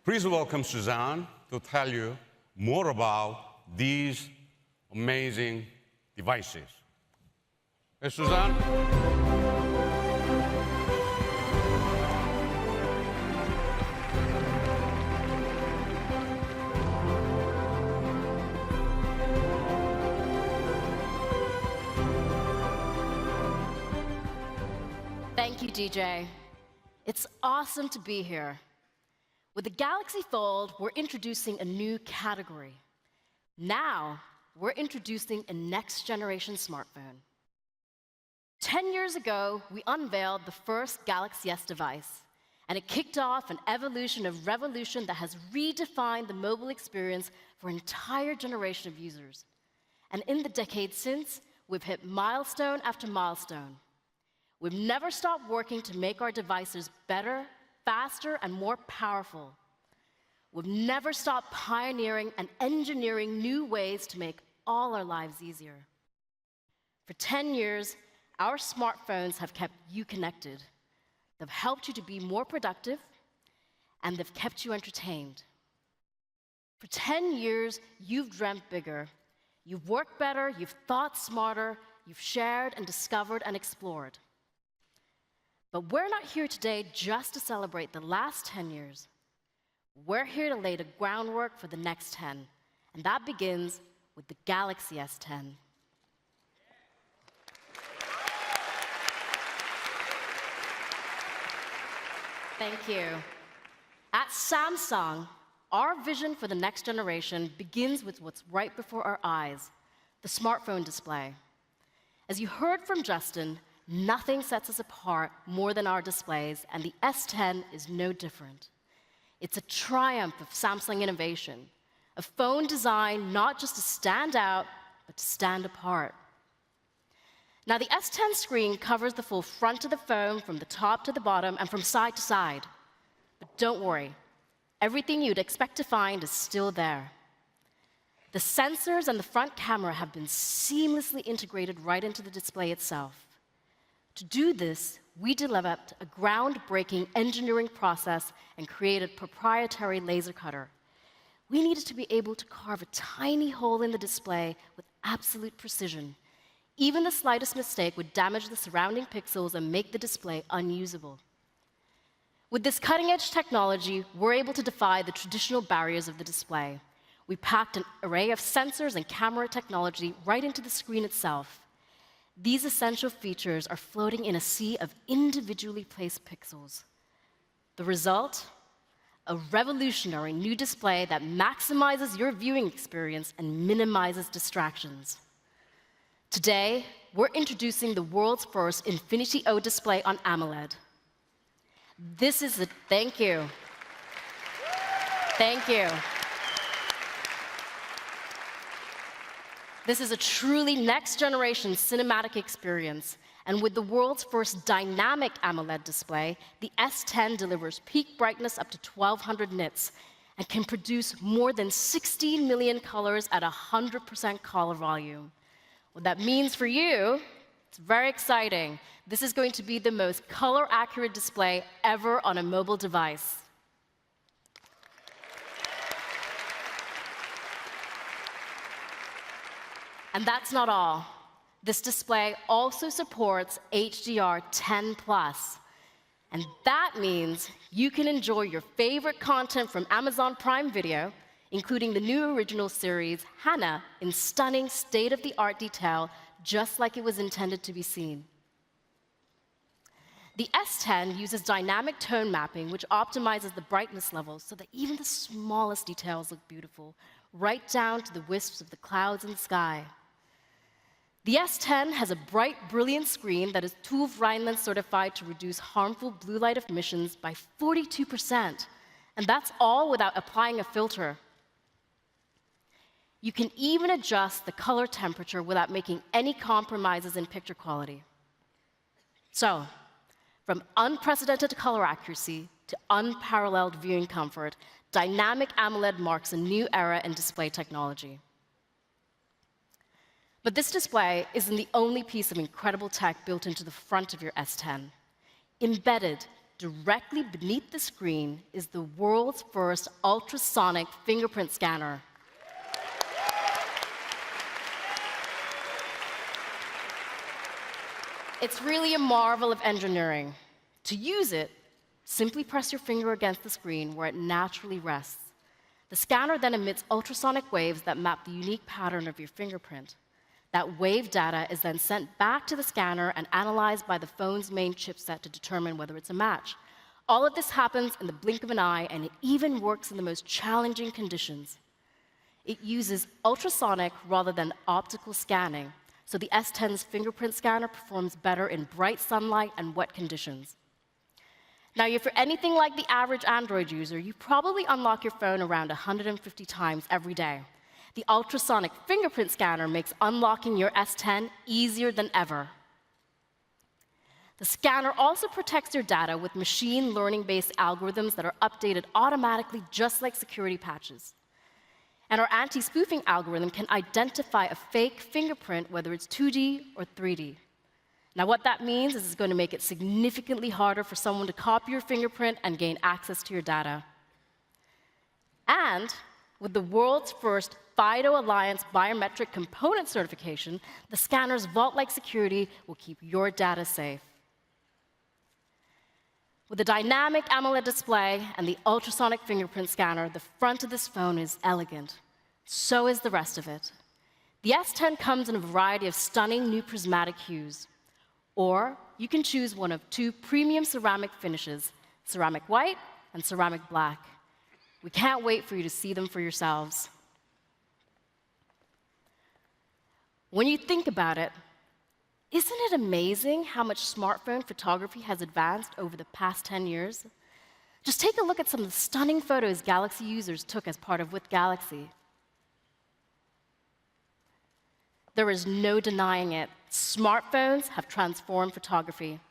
Please welcome Suzanne to tell you more about these amazing devices. Hey, Suzanne. Thank you, DJ. It's awesome to be here. With the Galaxy Fold, we're introducing a new category. Now, we're introducing a next-generation smartphone. 10 years ago, we unveiled the first Galaxy S device, and it kicked off an revolution that has redefined the mobile experience for an entire generation of users. And in the decades since, we've hit milestone after milestone. We've never stopped working to make our devices better, faster, and more powerful. We've never stopped pioneering and engineering new ways to make all our lives easier. For 10 years, our smartphones have kept you connected. They've helped you to be more productive, and they've kept you entertained. For 10 years, you've dreamt bigger. You've worked better, you've thought smarter, you've shared and discovered and explored. But we're not here today just to celebrate the last 10 years. We're here to lay the groundwork for the next 10, and that begins with the Galaxy S10. Thank you. At Samsung, our vision for the next generation begins with what's right before our eyes, the smartphone display. As you heard from Justin, nothing sets us apart more than our displays, and the S10 is no different. It's a triumph of Samsung innovation, a phone designed not just to stand out, but to stand apart. Now, the S10 screen covers the full front of the phone from the top to the bottom and from side to side. But don't worry, everything you'd expect to find is still there. The sensors and the front camera have been seamlessly integrated right into the display itself. To do this, we developed a groundbreaking engineering process and created a proprietary laser cutter. We needed to be able to carve a tiny hole in the display with absolute precision. Even the slightest mistake would damage the surrounding pixels and make the display unusable. With this cutting-edge technology, we're able to defy the traditional barriers of the display. We packed an array of sensors and camera technology right into the screen itself. These essential features are floating in a sea of individually placed pixels. The result? A revolutionary new display that maximizes your viewing experience and minimizes distractions. Today, we're introducing the world's first Infinity O display on AMOLED. Thank you. Thank you. This is a truly next-generation cinematic experience, and with the world's first dynamic AMOLED display, the S10 delivers peak brightness up to 1200 nits and can produce more than 16 million colors at 100% color volume. What that means for you, it's very exciting. This is going to be the most color-accurate display ever on a mobile device. And that's not all. This display also supports HDR10+. And that means you can enjoy your favorite content from Amazon Prime Video, including the new original series, Hannah, in stunning state-of-the-art detail, just like it was intended to be seen. The S10 uses dynamic tone mapping, which optimizes the brightness levels so that even the smallest details look beautiful, right down to the wisps of the clouds in the sky. The S10 has a bright, brilliant screen that is TÜV Rheinland certified to reduce harmful blue light emissions by 42%, and that's all without applying a filter. You can even adjust the color temperature without making any compromises in picture quality. So, from unprecedented color accuracy to unparalleled viewing comfort, dynamic AMOLED marks a new era in display technology. But this display isn't the only piece of incredible tech built into the front of your S10. Embedded directly beneath the screen is the world's first ultrasonic fingerprint scanner. It's really a marvel of engineering. To use it, simply press your finger against the screen where it naturally rests. The scanner then emits ultrasonic waves that map the unique pattern of your fingerprint. That wave data is then sent back to the scanner and analyzed by the phone's main chipset to determine whether it's a match. All of this happens in the blink of an eye, and it even works in the most challenging conditions. It uses ultrasonic rather than optical scanning, so the S10's fingerprint scanner performs better in bright sunlight and wet conditions. Now, if you're anything like the average Android user, you probably unlock your phone around 150 times every day. The ultrasonic fingerprint scanner makes unlocking your S10 easier than ever. The scanner also protects your data with machine learning-based algorithms that are updated automatically, just like security patches. And our anti-spoofing algorithm can identify a fake fingerprint, whether it's 2D or 3D. Now, what that means is it's going to make it significantly harder for someone to copy your fingerprint and gain access to your data. And with the world's first FIDO Alliance biometric component certification, the scanner's vault-like security will keep your data safe. With a dynamic AMOLED display and the ultrasonic fingerprint scanner, the front of this phone is elegant. So is the rest of it. The S10 comes in a variety of stunning new prismatic hues. Or you can choose one of two premium ceramic finishes, ceramic white and ceramic black. We can't wait for you to see them for yourselves. When you think about it, isn't it amazing how much smartphone photography has advanced over the past 10 years? Just take a look at some of the stunning photos Galaxy users took as part of With Galaxy. There is no denying it. Smartphones have transformed photography.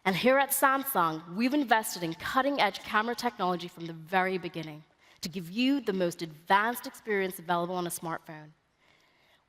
And here at Samsung, we've invested in cutting-edge camera technology from the very beginning to give you the most advanced experience available on a smartphone.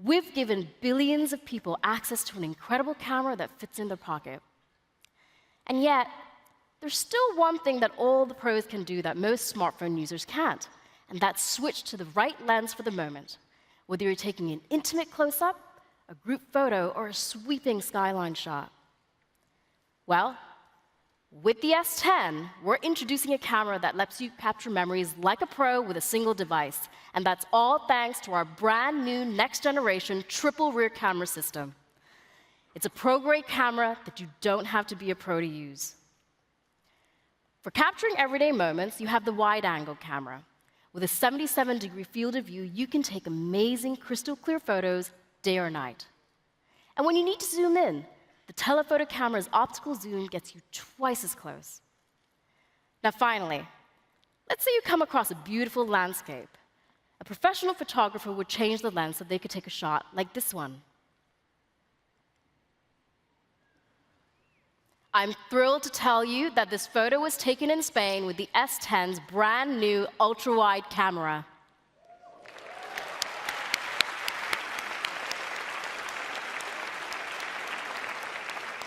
We've given billions of people access to an incredible camera that fits in their pocket. And yet, there's still one thing that all the pros can do that most smartphone users can't, and that's switch to the right lens for the moment, whether you're taking an intimate close-up, a group photo, or a sweeping skyline shot. Well, with the S10, we're introducing a camera that lets you capture memories like a pro with a single device, and that's all thanks to our brand new next-generation triple rear camera system. It's a pro-grade camera that you don't have to be a pro to use. For capturing everyday moments, you have the wide-angle camera. With a 77-degree field of view, you can take amazing crystal-clear photos day or night. And when you need to zoom in, the telephoto camera's optical zoom gets you twice as close. Now finally, let's say you come across a beautiful landscape. A professional photographer would change the lens so they could take a shot like this one. I'm thrilled to tell you that this photo was taken in Spain with the S10's brand new ultra-wide camera.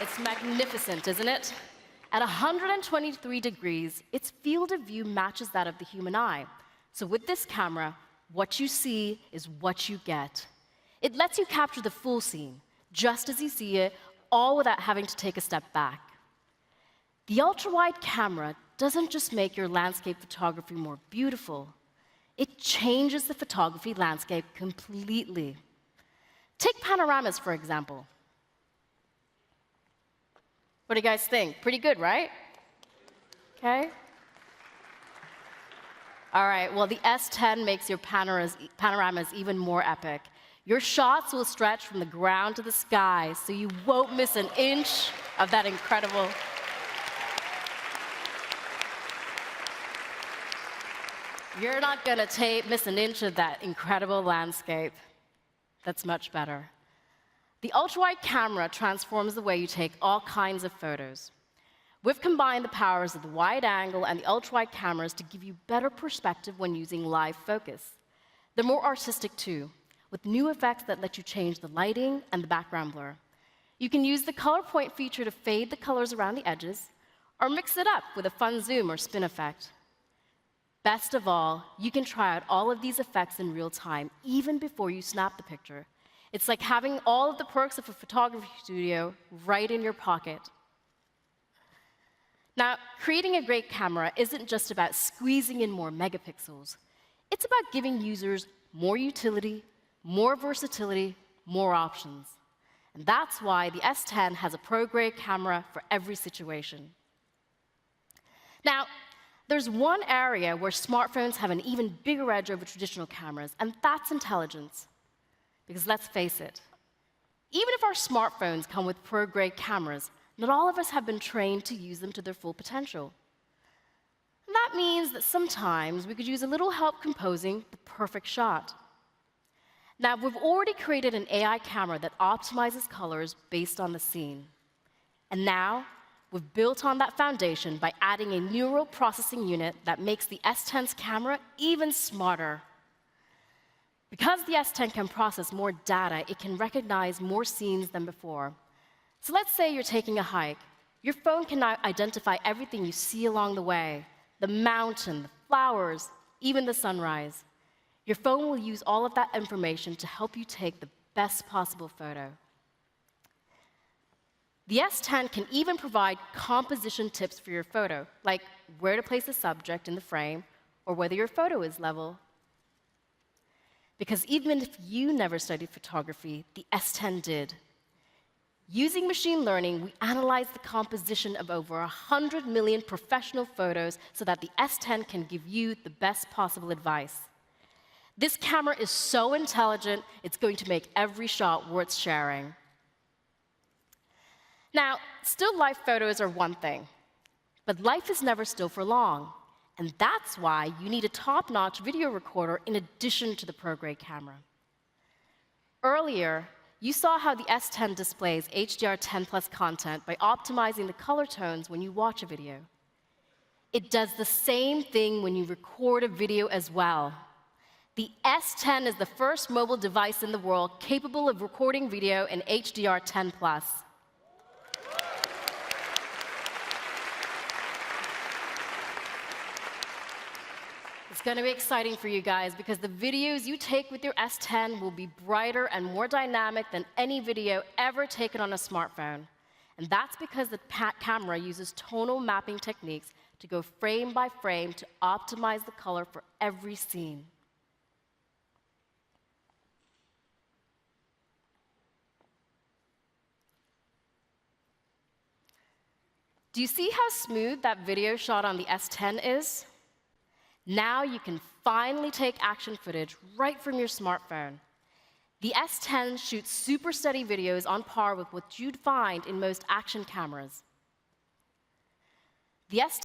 It's magnificent, isn't it? At 123 degrees, its field of view matches that of the human eye. So with this camera, what you see is what you get. It lets you capture the full scene, just as you see it, all without having to take a step back. The ultra-wide camera doesn't just make your landscape photography more beautiful, it changes the photography landscape completely. Take panoramas, for example. What do you guys think? Pretty good, right? Okay. All right, well, the S10 makes your panoramas even more epic. Your shots will stretch from the ground to the sky, so you won't miss an inch of that incredible. You're not going to miss an inch of that incredible landscape. That's much better. The ultra-wide camera transforms the way you take all kinds of photos. We've combined the powers of the wide angle and the ultra-wide cameras to give you better perspective when using live focus. They're more artistic too, with new effects that let you change the lighting and the background blur. You can use the color point feature to fade the colors around the edges, or mix it up with a fun zoom or spin effect. Best of all, you can try out all of these effects in real time, even before you snap the picture. It's like having all of the perks of a photography studio right in your pocket. Now, creating a great camera isn't just about squeezing in more megapixels. It's about giving users more utility, more versatility, more options. And that's why the S10 has a pro-grade camera for every situation. Now, there's one area where smartphones have an even bigger edge over traditional cameras, and that's intelligence. Because let's face it, even if our smartphones come with pro-grade cameras, not all of us have been trained to use them to their full potential. And that means that sometimes we could use a little help composing the perfect shot. Now, we've already created an AI camera that optimizes colors based on the scene. And now, we've built on that foundation by adding a neural processing unit that makes the S10's camera even smarter. Because the S10 can process more data, it can recognize more scenes than before. So let's say you're taking a hike. Your phone can now identify everything you see along the way: the mountain, the flowers, even the sunrise. Your phone will use all of that information to help you take the best possible photo. The S10 can even provide composition tips for your photo, like where to place the subject in the frame or whether your photo is level. Because even if you never studied photography, the S10 did. Using machine learning, we analyzed the composition of over 100 million professional photos so that the S10 can give you the best possible advice. This camera is so intelligent, it's going to make every shot worth sharing. Now, still life photos are one thing, but life is never still for long. And that's why you need a top-notch video recorder in addition to the pro-grade camera. Earlier, you saw how the S10 displays HDR10+ content by optimizing the color tones when you watch a video. It does the same thing when you record a video as well. The S10 is the first mobile device in the world capable of recording video in HDR10+. It's going to be exciting for you guys because the videos you take with your S10 will be brighter and more dynamic than any video ever taken on a smartphone. And that's because the camera uses tonal mapping techniques to go frame by frame to optimize the color for every scene. Do you see how smooth that video shot on the S10 is? Now you can finally take action footage right from your smartphone. The S10 shoots super steady videos on par with what you'd find in most action cameras. The S10